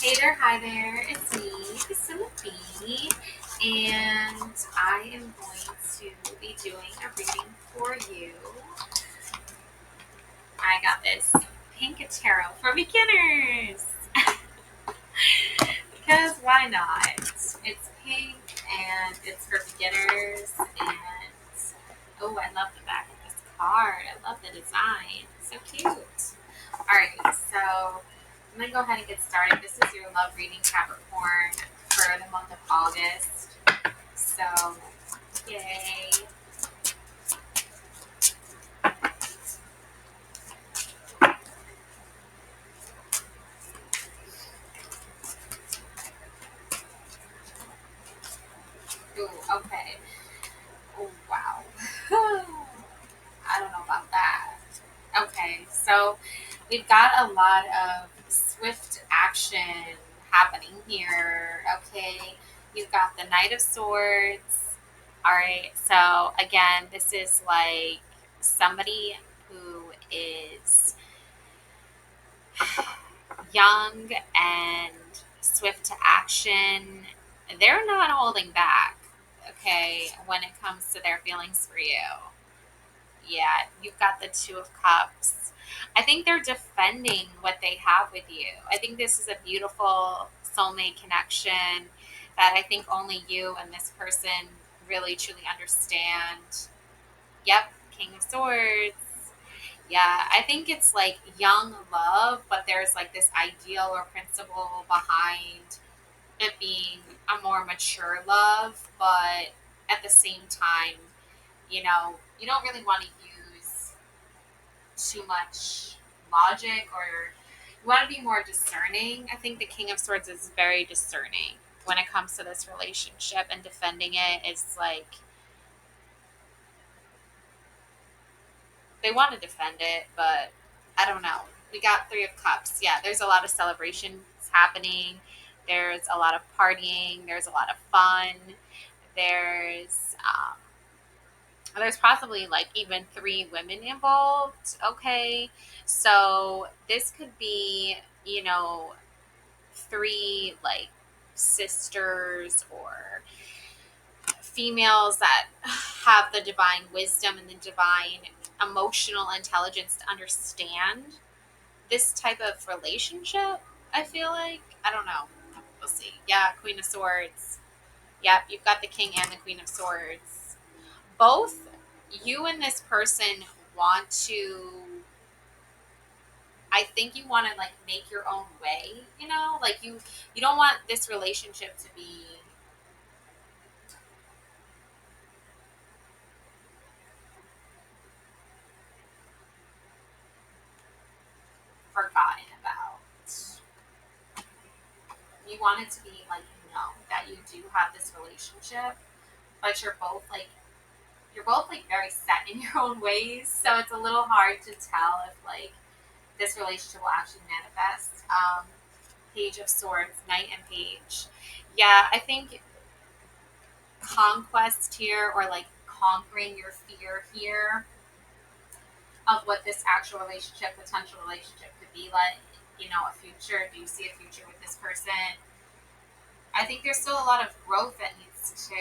Hey there, hi there, it's me, Timothy, and I am going to be doing a reading for you. I got this pink tarot for beginners, because why not? It's pink and it's for beginners, and oh, I love the back of this card. I love the design, so cute. Alright, so I'm going to go ahead and get started. This is your love reading, Capricorn, for the month of August. So, yay. Ooh, okay. Oh, wow. I don't know about that. Okay, so we've got a lot of swift action happening here. Okay, you've got the Knight of Swords. All right, so again, this is like somebody who is young and swift to action. They're not holding back, okay, when it comes to their feelings for you. Yeah, you've got the Two of Cups. I think they're defending what they have with you. I think this is a beautiful soulmate connection that I think only you and this person really truly understand. Yep, King of Swords. Yeah, I think it's like young love, but there's like this ideal or principle behind it being a more mature love, but at the same time, you don't really want to use too much logic, or you want to be more discerning. I think the King of Swords is very discerning when it comes to this relationship, and defending it is like they want to defend it, but I don't know. We got Three of Cups. Yeah, there's a lot of celebrations happening. There's a lot of partying. There's a lot of fun. There's there's possibly like even three women involved. Okay, so this could be, three like sisters or females that have the divine wisdom and the divine emotional intelligence to understand this type of relationship. I feel like, I don't know. We'll see. Yeah, Queen of Swords. Yep, you've got the King and the Queen of Swords. Both you and this person want to, I think you want to like make your own way, like you don't want this relationship to be forgotten about. You want it to be like, that you do have this relationship, but you're both like very set in your own ways, so it's a little hard to tell if like this relationship will actually manifest. Page of Swords, Knight and Page. Yeah, I think conquest here, or like conquering your fear here of what this actual relationship, potential relationship could be like. A future. Do you see a future with this person? I think there's still a lot of growth that needs to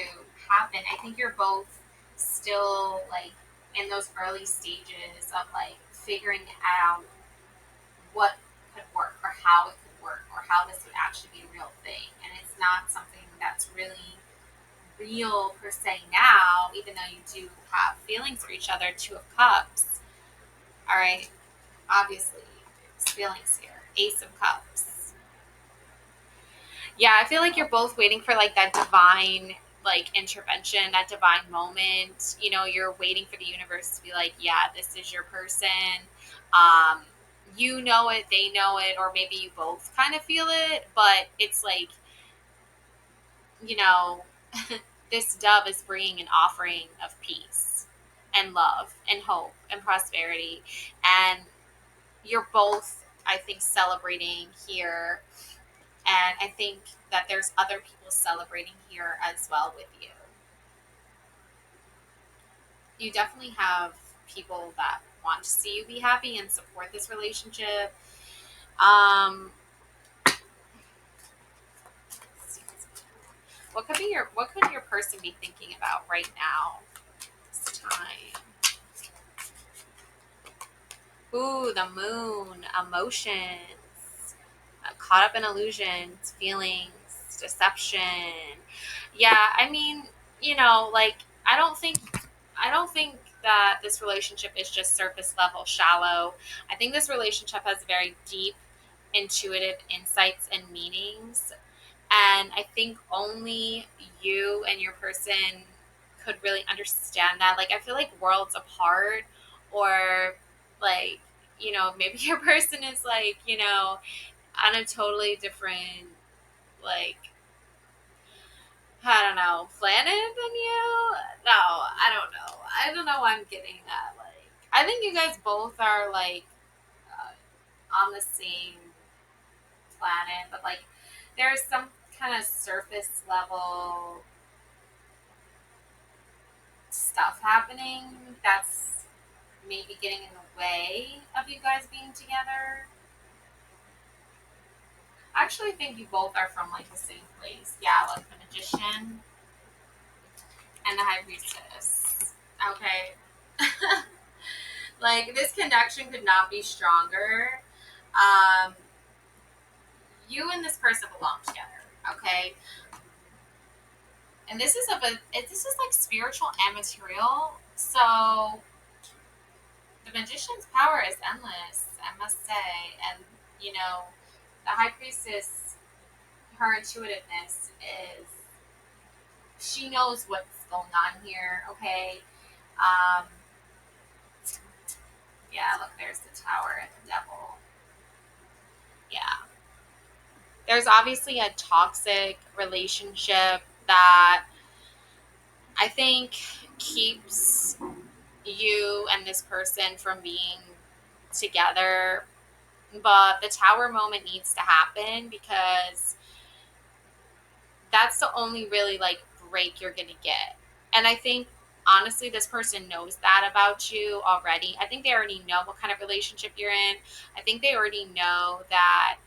happen. I think you're both still like in those early stages of like figuring out what could work, or how it could work, or how this would actually be a real thing. And it's not something that's really real per se now, even though you do have feelings for each other. Two of Cups. All right, obviously, it's feelings here. Ace of Cups. Yeah, I feel like you're both waiting for like that divine like intervention, that divine moment. You're waiting for the universe to be like, yeah, this is your person. Um, you know it, they know it, or maybe you both kind of feel it, but it's like, you know, this dove is bringing an offering of peace and love and hope and prosperity. And you're both, I think, celebrating here. And I think that there's other people celebrating here as well with you. You definitely have people that want to see you be happy and support this relationship. Um, What could your person be thinking about right now? This time. Ooh, the moon, emotions, caught up in illusions, feelings, deception. Yeah, I mean, like I don't think that this relationship is just surface level, shallow. I think this relationship has very deep, intuitive insights and meanings. And I think only you and your person could really understand that. Like, I feel like worlds apart, or like, maybe your person is like, on a totally different, like, I don't know, planet than you. No, I don't know why I'm getting that. Like, I think you guys both are like on the same planet, but like there's some kind of surface level stuff happening that's maybe getting in the way of you guys being together. I actually think you both are from like the same place. Yeah, like the magician and the high priestess. Okay. Like this connection could not be stronger. Um, you and this person belong together. Okay. And this is like spiritual and material. So the magician's power is endless, I must say. And the high priestess, her intuitiveness is, she knows what's going on here. Okay. Um, yeah. Look, there's the tower and the devil. Yeah. There's obviously a toxic relationship that I think keeps you and this person from being together. But the tower moment needs to happen because that's the only really like break you're gonna get. And I think honestly this person knows that about you already. I think they already know what kind of relationship you're in. I think they already know that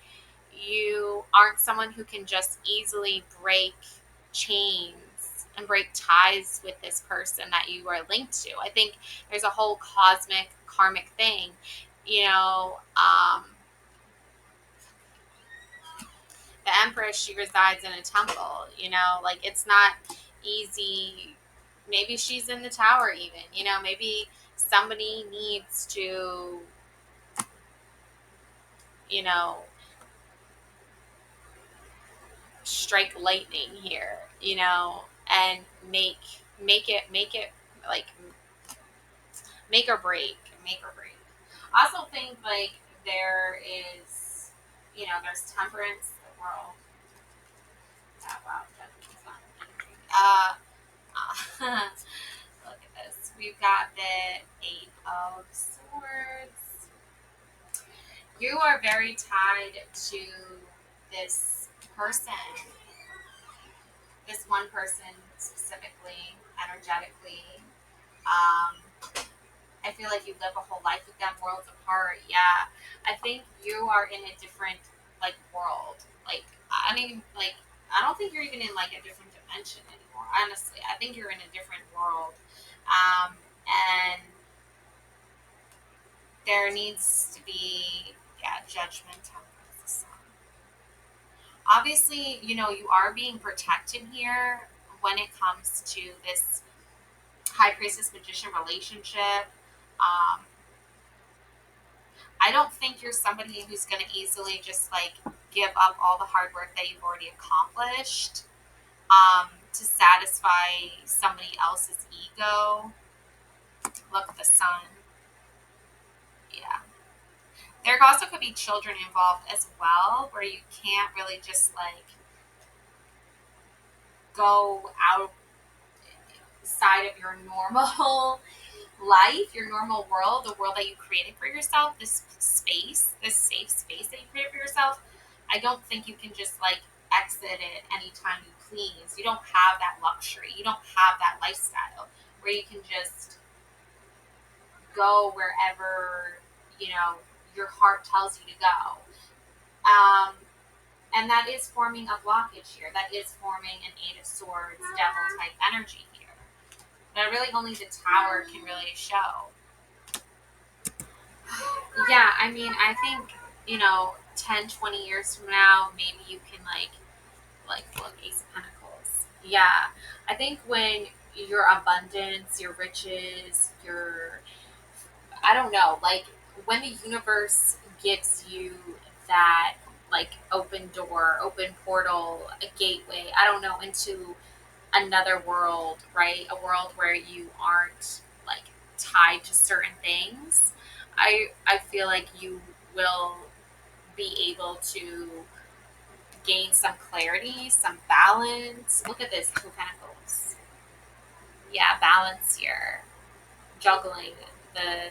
you aren't someone who can just easily break chains and break ties with this person that you are linked to. I think there's a whole cosmic karmic thing, you know. The Empress, she resides in a temple, like it's not easy. Maybe she's in the tower, even, maybe somebody needs to, you know, strike lightning here, and make it like make or break. I also think like there is, there's temperance, the world. Oh, wow, that's not anything. Look at this. We've got the Eight of Swords. You are very tied to this person, this one person specifically, energetically. Um, I feel like you live a whole life with them, worlds apart. Yeah, I think you are in a different like world. Like I mean, like I don't think you're even in like a different dimension anymore. Honestly, I think you're in a different world, and there needs to be, yeah, judgment on the sun. Obviously, you are being protected here when it comes to this high priestess magician relationship. Um, I don't think you're somebody who's going to easily just like give up all the hard work that you've already accomplished to satisfy somebody else's ego. Look at the sun. Yeah. There also could be children involved as well, where you can't really just like go outside of your normal life, your normal world, the world that you created for yourself, this space, this safe space that you created for yourself. I don't think you can just like exit it anytime you please. You don't have that luxury. You don't have that lifestyle where you can just go wherever, your heart tells you to go. Um, And that is forming a blockage here. That is forming an Eight of Swords, Devil type energy here. But really only the Tower can really show. Yeah, I mean, I think, 10, 20 years from now, maybe you can look, Ace of Pentacles. Yeah, I think when your abundance, your riches, I don't know, like when the universe gives you that open door, open portal, a gateway, I don't know, into another world, right? A world where you aren't like tied to certain things. I feel like you will be able to gain some clarity, some balance. Look at this, Two of Pentacles. Yeah, balance here. Juggling the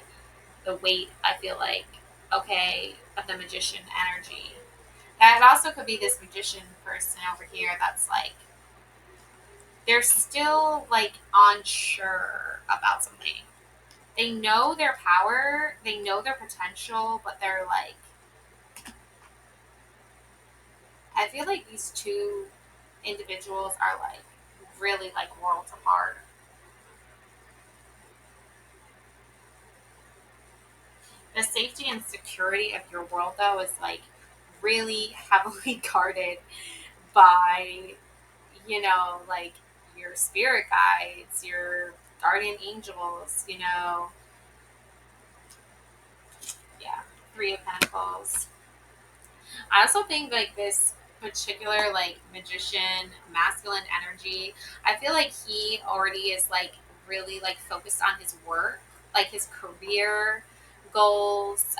the weight, I feel like, okay, of the magician energy. That also could be this magician person over here that's like they're still like unsure about something. They know their power, they know their potential, but they're like I feel like these two individuals are like really like worlds apart. The safety and security of your world though is like really heavily guarded by, like your spirit guides, your guardian angels, yeah, Three of Pentacles. I also think like this particular like magician masculine energy, I feel like he already is like really like focused on his work, like his career goals.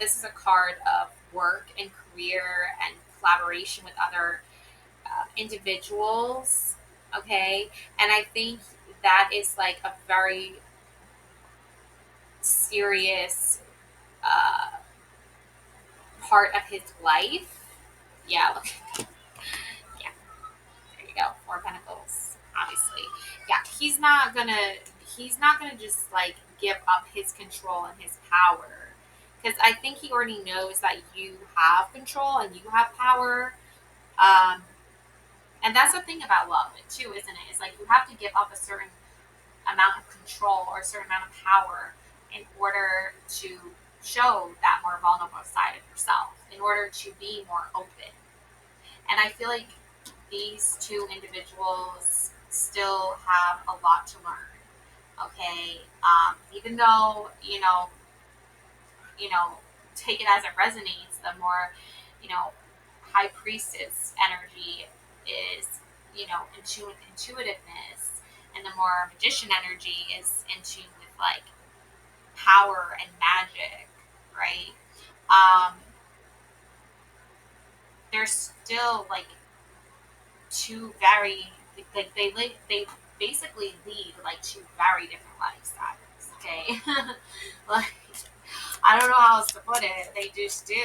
This is a card of work and career and collaboration with other individuals. Okay. And I think that is like a very serious uh, part of his life. Yeah. Look. Yeah. There you go. Four of Pentacles. Obviously. Yeah. He's not gonna just like give up his control and his power. Because I think he already knows that you have control and you have power. Um, and that's the thing about love, too, isn't it? It's like you have to give up a certain amount of control or a certain amount of power in order to show that more vulnerable side of yourself, in order to be more open. And I feel like these two individuals still have a lot to learn. Okay, even though take it as it resonates. The more, you know, high priestess energy is, intuitiveness, and the more magician energy is in tune with like power and magic, right? Um, they're still like two very like they basically lead like two very different lifestyles. Okay, like I don't know how else to put it. They just do.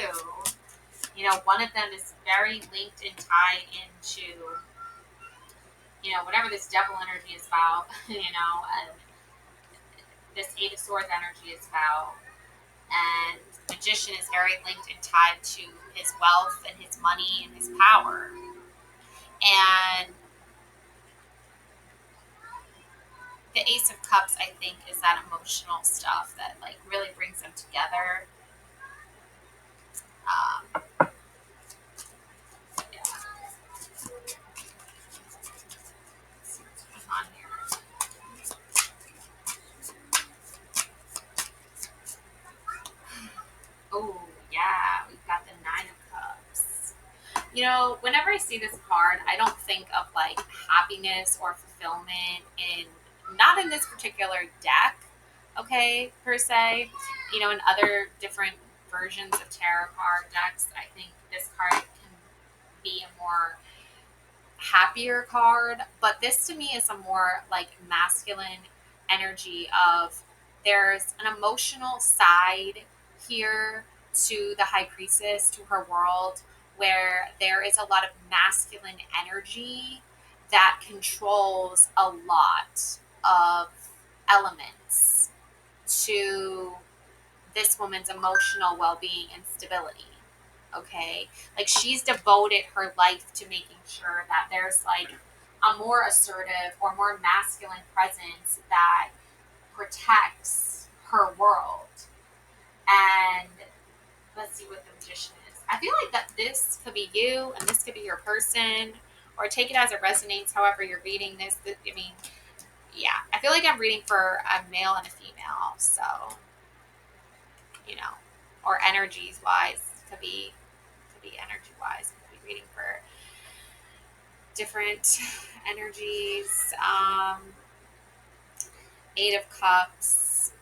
One of them is very linked and tied into, whatever this devil energy is about, and this Eight of Swords energy is about. And magician is very linked and tied to his wealth and his money and his power. And the Ace of Cups, I think, is that emotional stuff that like really brings them together. Um, yeah. Let's see what's going on here. Oh, yeah, we've got the Nine of Cups. Whenever I see this card, I don't think of like happiness or fulfillment not in this particular deck, okay, per se. In other different versions of tarot card decks, I think this card can be a more happier card, but this to me is a more like masculine energy of there's an emotional side here to the high priestess, to her world, where there is a lot of masculine energy that controls a lot of elements to this woman's emotional well-being and stability. Okay. Like she's devoted her life to making sure that there's like a more assertive or more masculine presence that protects her world. And let's see what the magician is. I feel like that this could be you and this could be your person, or take it as it resonates, however you're reading this. I mean, yeah, I feel like I'm reading for a male and a female. So, you know, or energies wise, could be energy wise. Could be reading for different energies. Eight of Cups.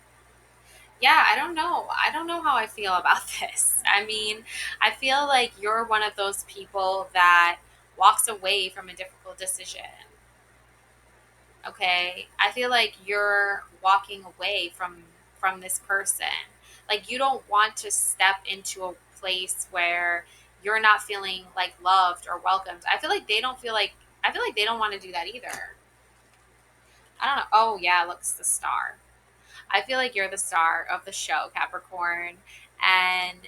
Yeah, I don't know. I don't know how I feel about this. I mean, I feel like you're one of those people that walks away from a difficult decision. Okay? I feel like you're walking away from this person. Like you don't want to step into a place where you're not feeling like loved or welcomed. I feel like they don't want to do that either. I don't know. Oh yeah, looks the star. I feel like you're the star of the show, Capricorn. And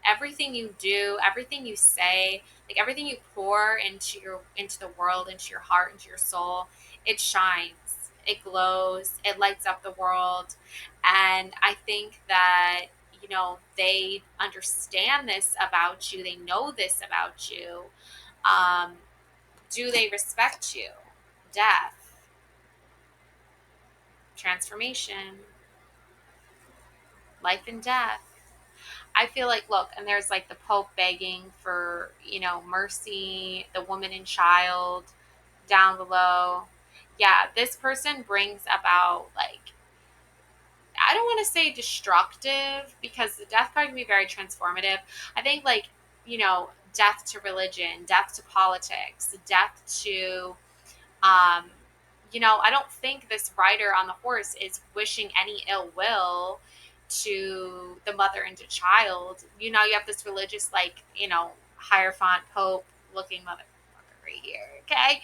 everything you do, everything you say, like everything you pour into the world, into your heart, into your soul, it shines. It glows. It lights up the world. And I think that, you know, they understand this about you. They know this about you. Um, do they respect you? Death, transformation, life and death. I feel like, look, and there's like the Pope begging for, you know, mercy, the woman and child down below. Yeah, this person brings about, like, I don't want to say destructive because the death card can be very transformative. I think, like, you know, death to religion, death to politics, death to um, you know, I don't think this rider on the horse is wishing any ill will to the mother and the child. You know, you have this religious, like, you know, hierophant pope looking motherfucker right here. Okay.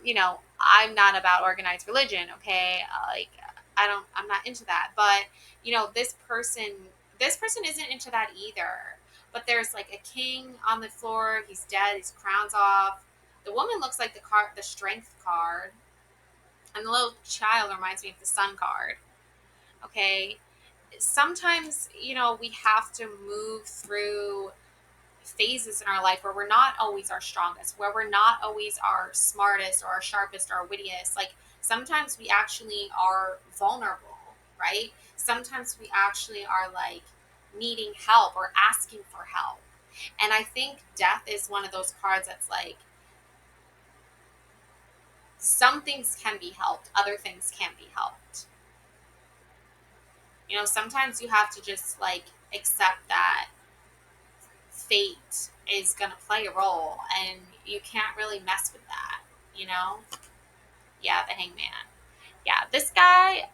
You know, I'm not about organized religion. Okay. Like, I'm not into that. But, you know, this person isn't into that either. But there's like a king on the floor. He's dead. His crown's off. The woman looks like the strength card, and the little child reminds me of the sun card. Okay, sometimes, you know, we have to move through phases in our life where we're not always our strongest, where we're not always our smartest or our sharpest or our wittiest. Like sometimes we actually are vulnerable, right? Sometimes we actually are like needing help or asking for help. And I think death is one of those cards that's like, some things can be helped, other things can't be helped. You know, sometimes you have to just like accept that fate is going to play a role and you can't really mess with that, you know? Yeah, the hangman. Yeah, this guy,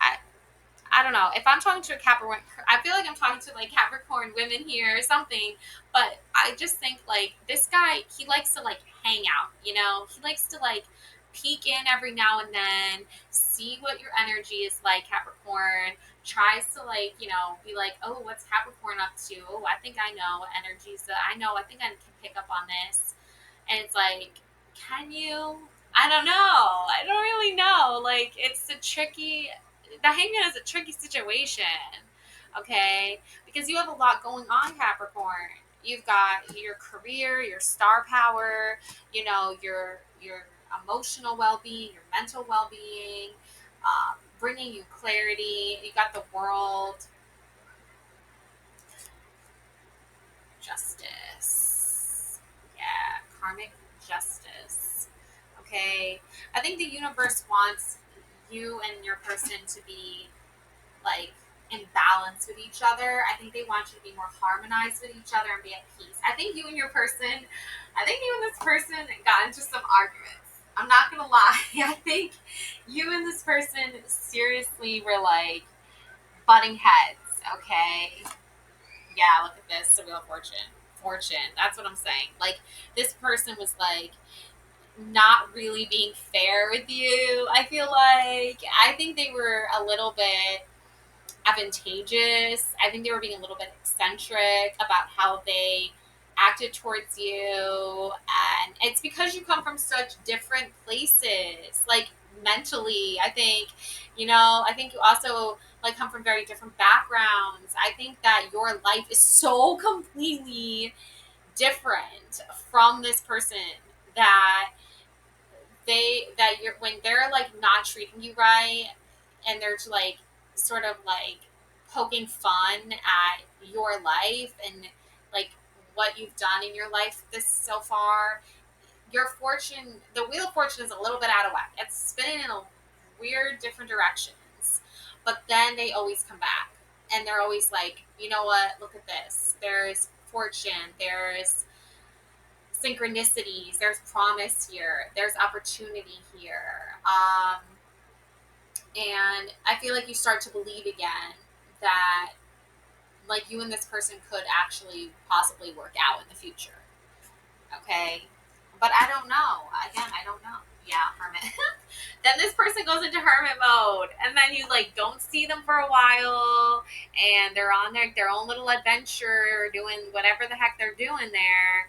I don't know. If I'm talking to a Capricorn, I feel like I'm talking to like Capricorn women here or something. But I just think like this guy, he likes to like hang out, you know? He likes to like peek in every now and then, see what your energy is like, Capricorn. Tries to like, you know, be like, oh, what's Capricorn up to? Oh, I think I know what energies that I know. I think I can pick up on this. And it's like, can you? I don't know. I don't really know. Like, it's a tricky, the hangman is a tricky situation, okay? Because you have a lot going on, Capricorn. You've got your career, your star power, you know, your emotional well-being, your mental well-being, bringing you clarity. You got the world, justice. Yeah, karmic justice. Okay. I think the universe wants you and your person to be like in balance with each other. I think they want you to be more harmonized with each other and be at peace. I think you and this person got into some arguments. I'm not gonna lie. I think you and this person seriously were like butting heads. Okay. Yeah, look at this. The Wheel of Fortune. Fortune. That's what I'm saying. Like this person was like not really being fair with you. I think they were a little bit advantageous. I think they were being a little bit eccentric about how they acted towards you, and it's because you come from such different places, like mentally. I think you also like come from very different backgrounds. I think that your life is so completely different from this person that you're when they're like not treating you right, and they're like sort of like poking fun at your life and like what you've done in your life this so far. Your fortune, the wheel of fortune, is a little bit out of whack. It's spinning in a weird different directions, but then they always come back, and they're always like, you know what, look at this, there's fortune, there's synchronicities, there's promise here, there's opportunity here. And I feel like you start to believe again that like you and this person could actually possibly work out in the future. Okay. But I don't know. Again, I don't know. Yeah, hermit. Then this person goes into hermit mode, and then you like don't see them for a while, and they're on their own little adventure, doing whatever the heck they're doing there.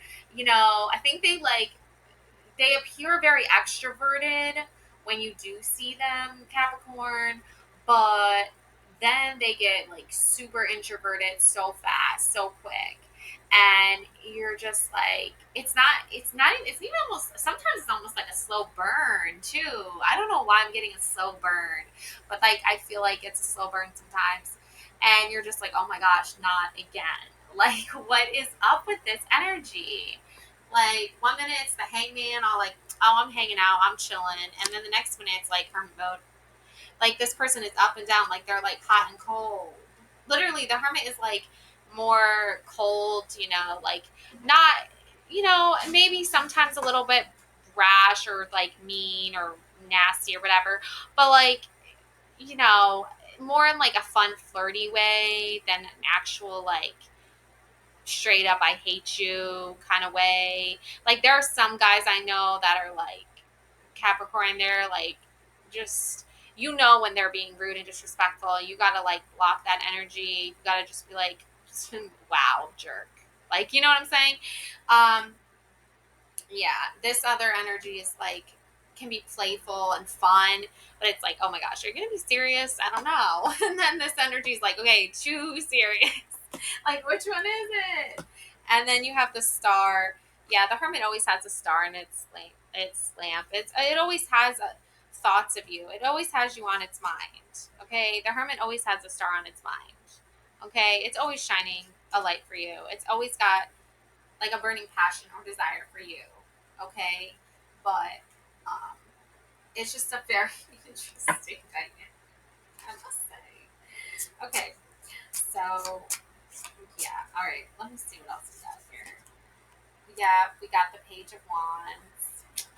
I think they appear very extroverted when you do see them, Capricorn, but then they get like super introverted so fast, so quick. And you're just like, it's even almost, sometimes it's almost like a slow burn too. I don't know why I'm getting a slow burn, but like, I feel like it's a slow burn sometimes. And you're just like, oh my gosh, not again. Like, what is up with this energy? Like, one minute it's the hangman, all like, oh, I'm hanging out, I'm chilling. And then the next minute it's like hermit mode. Like, this person is up and down, like they're like hot and cold. Literally, the hermit is like more cold, like not, maybe sometimes a little bit brash or like mean or nasty or whatever. But like, you know, more in like a fun, flirty way than an actual like straight up I hate you kind of way. Like, there are some guys I know that are like Capricorn, they're like just, when they're being rude and disrespectful, you gotta like block that energy. You gotta just be like, wow, jerk. Like, you know what I'm saying? Um, yeah, this other energy is like, can be playful and fun, but it's like, oh my gosh, are you gonna be serious? I don't know. And then this energy is like, okay, too serious. Like, which one is it? And then you have the star. Yeah, the hermit always has a star in its lamp. It always has thoughts of you. It always has you on its mind. Okay, the hermit always has a star on its mind. Okay, it's always shining a light for you. It's always got like a burning passion or desire for you. Okay, but it's just a very interesting dynamic, I must say. Okay, so yeah, all right. Let me see what else we got here. Yeah, we got the Page of Wands.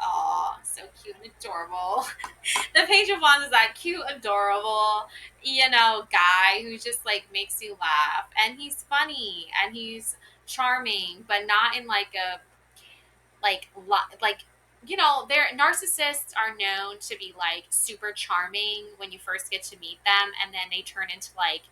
Oh, so cute and adorable. The Page of Wands is that cute, adorable, guy who just like makes you laugh, and he's funny and he's charming, but not in like a like their narcissists are known to be like super charming when you first get to meet them, and then they turn into like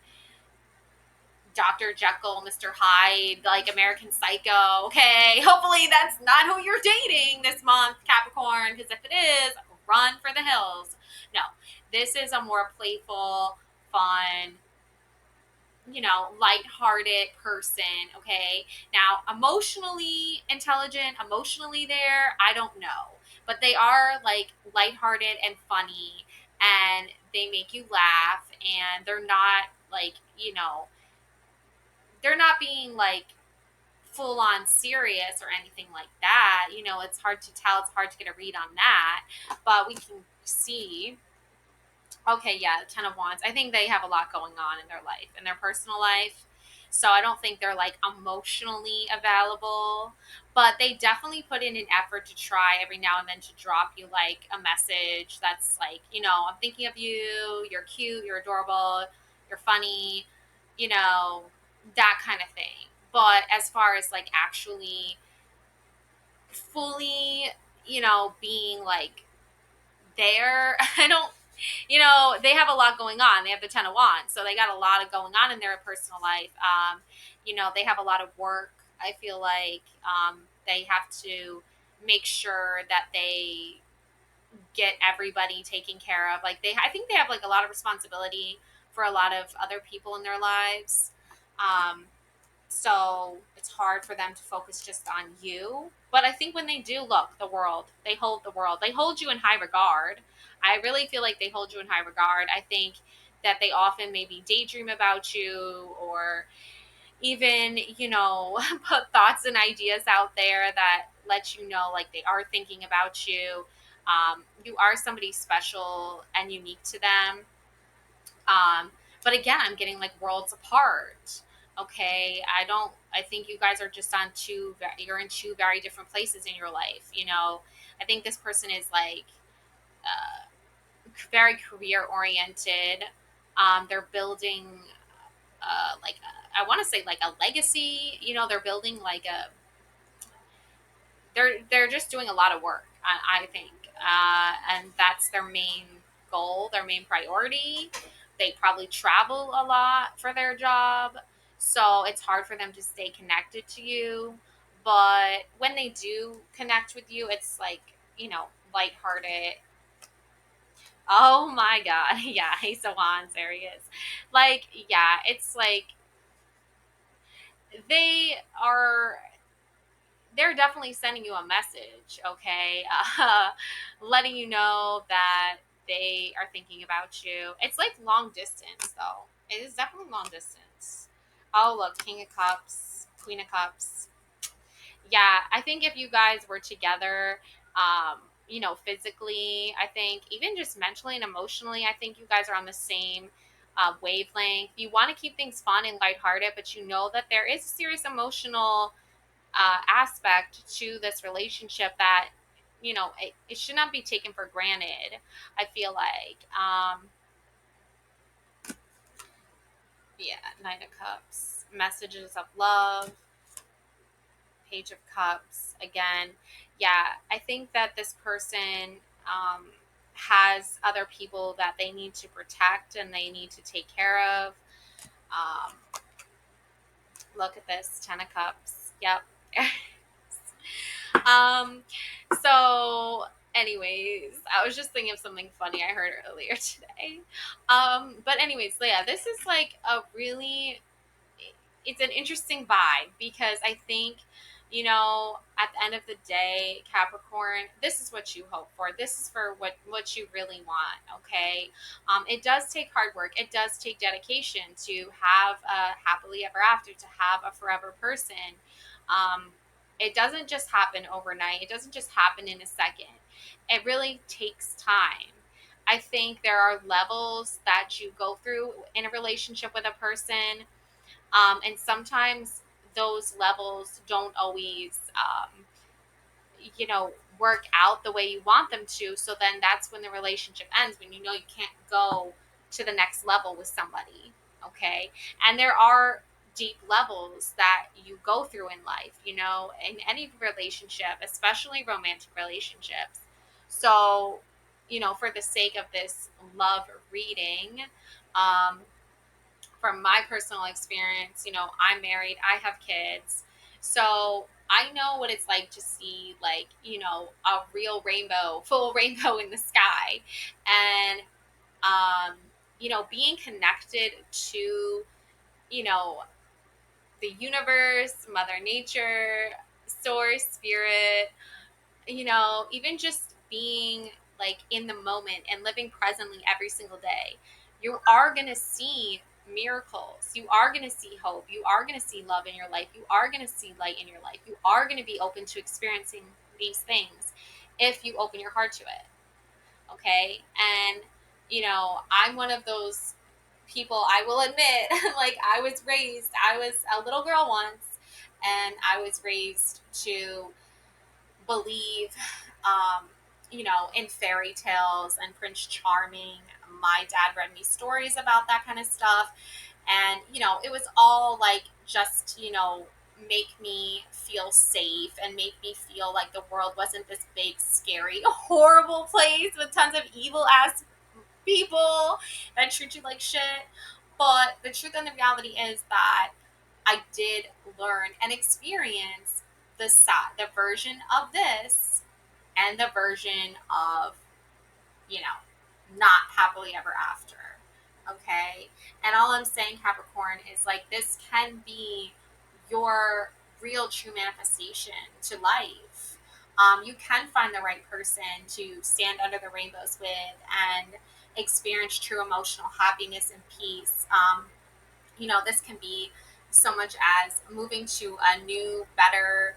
Dr. Jekyll, Mr. Hyde, like American Psycho. Okay, hopefully that's not who you're dating this month, Capricorn, because if it is, run for the hills. No, this is a more playful, fun, lighthearted person. Okay, now emotionally intelligent, emotionally there, I don't know, but they are like lighthearted and funny, and they make you laugh, and they're not like, they're not being like full on serious or anything like that. It's hard to tell. It's hard to get a read on that. But we can see. Okay, yeah, the Ten of Wands. I think they have a lot going on in their life, in their personal life. So I don't think they're like emotionally available, but they definitely put in an effort to try every now and then to drop you like a message that's like, I'm thinking of you, you're cute, you're adorable, you're funny, you know, that kind of thing. But as far as like actually fully, being like there, I don't, they have a lot going on. They have the Ten of Wands, so they got a lot of going on in their personal life. They have a lot of work. I feel like they have to make sure that they get everybody taken care of. Like I think they have like a lot of responsibility for a lot of other people in their lives. Um, so it's hard for them to focus just on you. But I think when they do, look, they hold the world. They hold you in high regard. I really feel like they hold you in high regard. I think that they often maybe daydream about you, or even, put thoughts and ideas out there that let you know like they are thinking about you. You are somebody special and unique to them. But again, I'm getting like worlds apart. Okay. I think you guys are just you're in two very different places in your life. I think this person is like uh, very career oriented. They're building, I want to say like a legacy. They're building like they're just doing a lot of work. I think, and that's their main goal, their main priority. They probably travel a lot for their job, so it's hard for them to stay connected to you. But when they do connect with you, it's like, lighthearted. Oh my god, yeah, Ace of Wands, there he is. Like, yeah, it's like they are they're definitely sending you a message, okay? Letting you know that they are thinking about you. It's like long distance, though. It is definitely long distance. Oh, look, King of Cups, Queen of Cups. Yeah, I think if you guys were together, physically, I think even just mentally and emotionally, I think you guys are on the same wavelength. You want to keep things fun and lighthearted, but you know that there is a serious emotional aspect to this relationship that it should not be taken for granted. I feel like, yeah, Knight of Cups, messages of love, Page of Cups again. Yeah, I think that this person has other people that they need to protect and they need to take care of. um, Look at this, 10 of Cups. Yep. Um, so anyways, I was just thinking of something funny I heard earlier today. But anyways, so yeah, this is like a really, it's an interesting vibe because I think, at the end of the day, Capricorn, this is what you hope for. This is for what you really want. Okay. It does take hard work. It does take dedication to have a happily ever after, to have a forever person. Um, it doesn't just happen overnight. It doesn't just happen in a second. It really takes time. I think there are levels that you go through in a relationship with a person, and sometimes those levels don't always, work out the way you want them to. So then that's when the relationship ends, when you know you can't go to the next level with somebody. Okay. And there are deep levels that you go through in life, in any relationship, especially romantic relationships. So, for the sake of this love reading, um, from my personal experience, I'm married, I have kids. So I know what it's like to see, like, a real rainbow, full rainbow in the sky. And, being connected to, you know, the universe, Mother Nature, source, spirit, even just being like in the moment and living presently every single day, you are going to see miracles. You are going to see hope. You are going to see love in your life. You are going to see light in your life. You are going to be open to experiencing these things if you open your heart to it. Okay. And, I'm one of those people, I will admit, like I was a little girl once, and I was raised to believe, in fairy tales and Prince Charming. My dad read me stories about that kind of stuff. And, it was all like just, make me feel safe and make me feel like the world wasn't this big, scary, horrible place with tons of evil ass people that treat you like shit. But the truth and the reality is that I did learn and experience the version of this and the version of, you know, not happily ever after. Okay. And all I'm saying, Capricorn, is like this can be your real true manifestation to life. You can find the right person to stand under the rainbows with and experience true emotional happiness and peace. This can be so much as moving to a new, better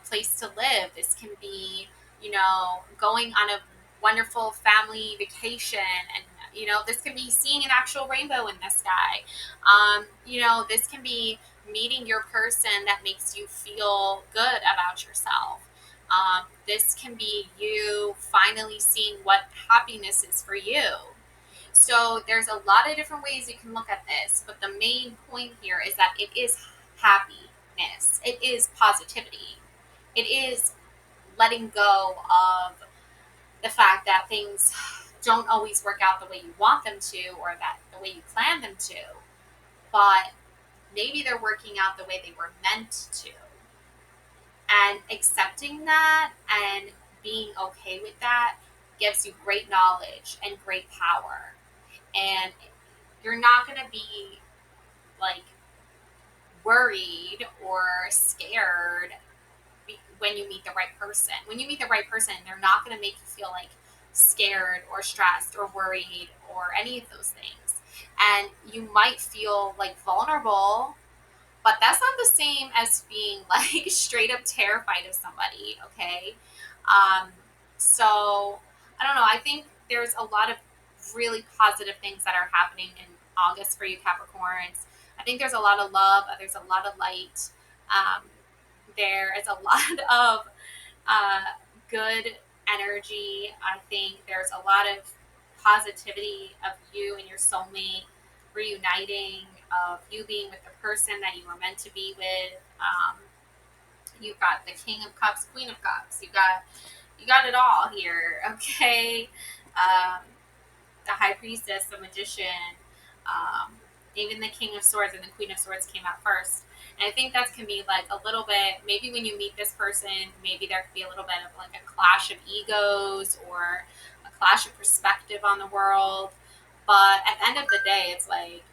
place to live. This can be, going on a wonderful family vacation. And, this can be seeing an actual rainbow in the sky. This can be meeting your person that makes you feel good about yourself. This can be you finally seeing what happiness is for you. So there's a lot of different ways you can look at this, but the main point here is that it is happiness. It is positivity. It is letting go of the fact that things don't always work out the way you want them to or that the way you plan them to, but maybe they're working out the way they were meant to. And accepting that and being okay with that gives you great knowledge and great power. And you're not going to be like worried or scared when you meet the right person. When you meet the right person, they're not going to make you feel like scared or stressed or worried or any of those things. And you might feel like vulnerable, but that's not the same as being like straight up terrified of somebody, okay? Um, so I don't know. I think there's a lot of really positive things that are happening in August for you Capricorns. I think there's a lot of love. There's a lot of light. Um, there is a lot of uh, good energy. I think there's a lot of positivity of you and your soulmate reuniting, of you being with the person that you were meant to be with. You've got the King of Cups, Queen of Cups. You got it all here, okay? Um, the High Priestess, the Magician, um, even the King of Swords and the Queen of Swords came out first. And I think that can be like a little bit, maybe when you meet this person, maybe there could be a little bit of like a clash of egos or a clash of perspective on the world. But at the end of the day, it's like,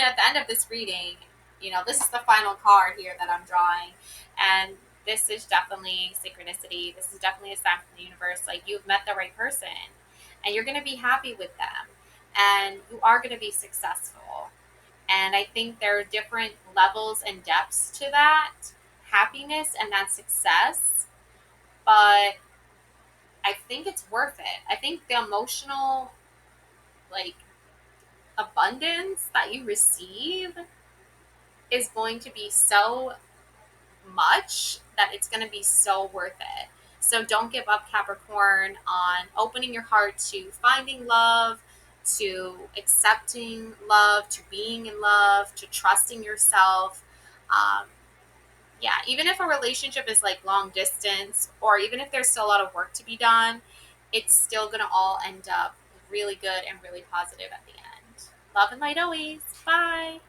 at the end of this reading, this is the final card here that I'm drawing. And this is definitely synchronicity. This is definitely a sign from the universe. Like, you've met the right person and you're going to be happy with them and you are going to be successful. And I think there are different levels and depths to that happiness and that success. But I think it's worth it. I think the emotional, like, abundance that you receive is going to be so much that it's going to be so worth it. So don't give up, Capricorn, on opening your heart to finding love, to accepting love, to being in love, to trusting yourself. Um, yeah, even if a relationship is like long distance, or even if there's still a lot of work to be done, it's still going to all end up really good and really positive at the end. Love and light always. Bye.